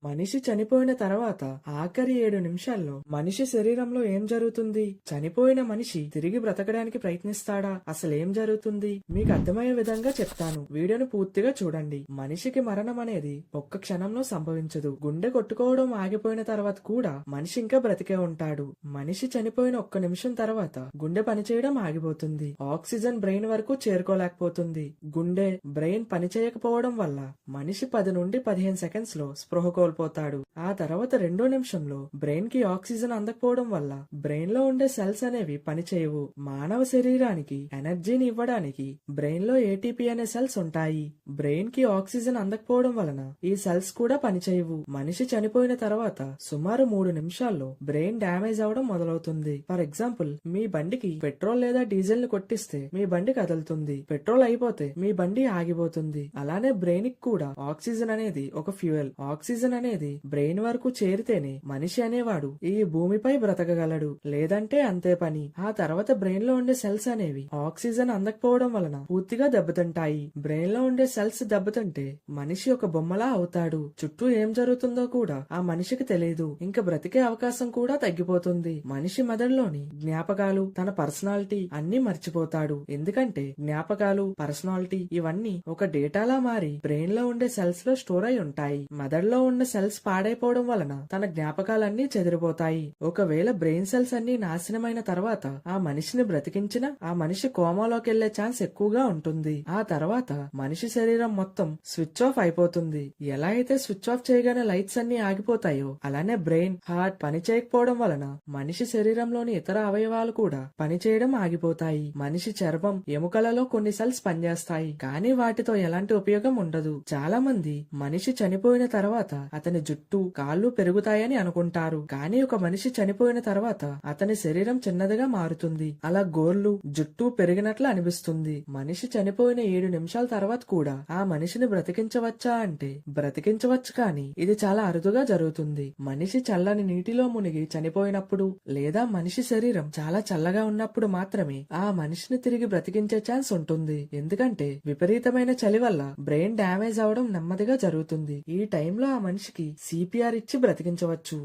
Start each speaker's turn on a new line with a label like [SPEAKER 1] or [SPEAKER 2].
[SPEAKER 1] మనిషి చనిపోయిన తర్వాత ఆఖరి 7 నిమిషాల్లో మనిషి శరీరంలో ఏం జరుగుతుంది? చనిపోయిన మనిషి తిరిగి బ్రతకడానికి ప్రయత్నిస్తాడా? అసలేం జరుగుతుంది? మీకు అర్థమయ్యే విధంగా చెప్తాను. వీడియోను పూర్తిగా చూడండి. మనిషికి మరణం అనేది ఒక్క క్షణంలో సంభవించదు. గుండె కొట్టుకోవడం ఆగిపోయిన తర్వాత కూడా మనిషి ఇంకా బ్రతికే ఉంటాడు. మనిషి చనిపోయిన ఒక్క నిమిషం తర్వాత గుండె పనిచేయడం ఆగిపోతుంది. ఆక్సిజన్ బ్రెయిన్ వరకు చేరుకోలేకపోతుంది. గుండె, బ్రెయిన్ పనిచేయకపోవడం వల్ల మనిషి 10 నుండి 15 సెకండ్స్ లో స్పృహ కోల్పోతాడు. ఆ తర్వాత 2వ నిమిషంలో బ్రెయిన్ కి ఆక్సిజన్ అందకపోవడం వల్ల బ్రెయిన్ లో ఉండే సెల్స్ అనేవి పనిచేయవు. మానవ శరీరానికి ఎనర్జీని ఇవ్వడానికి బ్రెయిన్ లో ఏటీపీ అనే సెల్స్ ఉంటాయి. బ్రెయిన్ కి ఆక్సిజన్ అందకపోవడం వలన ఈ సెల్స్ కూడా పనిచేయవు. మనిషి చనిపోయిన తర్వాత సుమారు 3 నిమిషాల్లో బ్రెయిన్ డ్యామేజ్ అవడం మొదలవుతుంది. ఫర్ ఎగ్జాంపుల్, మీ బండికి పెట్రోల్ లేదా డీజిల్ ని కొట్టిస్తే మీ బండి కదులుతుంది. పెట్రోల్ అయిపోతే మీ బండి ఆగిపోతుంది. అలానే బ్రెయిన్ కి కూడా ఆక్సిజన్ అనేది ఒక ఫ్యూయల్. ఆక్సిజన్ అనేది బ్రెయిన్ వరకు చేరితేనే మనిషి అనేవాడు ఈ భూమిపై బ్రతకగలడు. లేదంటే అంతే పని. ఆ తర్వాత బ్రెయిన్ లో ఉండే సెల్స్ అనేవి ఆక్సిజన్ అందకపోవడం వలన పూర్తిగా దెబ్బతింటాయి. బ్రెయిన్ లో ఉండే సెల్స్ దెబ్బతింటే మనిషి ఒక బొమ్మలా అవుతాడు. చుట్టూ ఏం జరుగుతుందో కూడా ఆ మనిషికి తెలియదు. ఇంకా బ్రతికే అవకాశం కూడా తగ్గిపోతుంది. మనిషి మెదడులోని జ్ఞాపకాలు, తన పర్సనాలిటీ అన్ని మర్చిపోతాడు. ఎందుకంటే జ్ఞాపకాలు, పర్సనాలిటీ ఇవన్నీ ఒక డేటాలా మారి బ్రెయిన్ లో ఉండే సెల్స్ లో స్టోర్ అయి ఉంటాయి. మెదడులో ఉన్న సెల్స్ పాడైపోవడం వలన తన జ్ఞాపకాలన్నీ చెదిరిపోతాయి. ఒకవేళ బ్రెయిన్ సెల్స్ అన్ని నాశనమైన తర్వాత ఆ మనిషిని బ్రతికించినా ఆ మనిషి కోమాలోకి వెళ్లే ఛాన్స్ ఎక్కువగా ఉంటుంది. ఆ తర్వాత మనిషి శరీరం మొత్తం స్విచ్ ఆఫ్ అయిపోతుంది. ఎలా అయితే స్విచ్ ఆఫ్ చేయగానే లైట్స్ అన్ని ఆగిపోతాయో అలానే బ్రెయిన్, హార్ట్ పని చేయకపోవడం వలన మనిషి శరీరంలోని ఇతర అవయవాలు కూడా పనిచేయడం ఆగిపోతాయి. మనిషి చర్మం, ఎముకలలో కొన్ని సెల్స్ పనిచేస్తాయి, కానీ వాటితో ఎలాంటి ఉపయోగం ఉండదు. చాలా మంది మనిషి చనిపోయిన తర్వాత అతని జుట్టు, కాళ్ళు పెరుగుతాయని అనుకుంటారు. కానీ ఒక మనిషి చనిపోయిన తర్వాత అతని శరీరం చిన్నదిగా మారుతుంది. అలా గోర్లు, జుట్టు పెరిగినట్లు అనిపిస్తుంది. మనిషి చనిపోయిన 7 నిమిషాల తర్వాత కూడా ఆ మనిషిని బ్రతికించవచ్చా అంటే బ్రతికించవచ్చు, కానీ ఇది చాలా అరుదుగా జరుగుతుంది. మనిషి చల్లని నీటిలో మునిగి చనిపోయినప్పుడు లేదా మనిషి శరీరం చాలా చల్లగా ఉన్నప్పుడు మాత్రమే ఆ మనిషిని తిరిగి బ్రతికించే ఛాన్స్ ఉంటుంది. ఎందుకంటే విపరీతమైన చలి వల్ల బ్రెయిన్ డ్యామేజ్ అవడం నెమ్మదిగా జరుగుతుంది. ఈ టైంలో ఆ మనిషికి సిపిఆర్ ఇచ్చి బ్రతికించవచ్చు.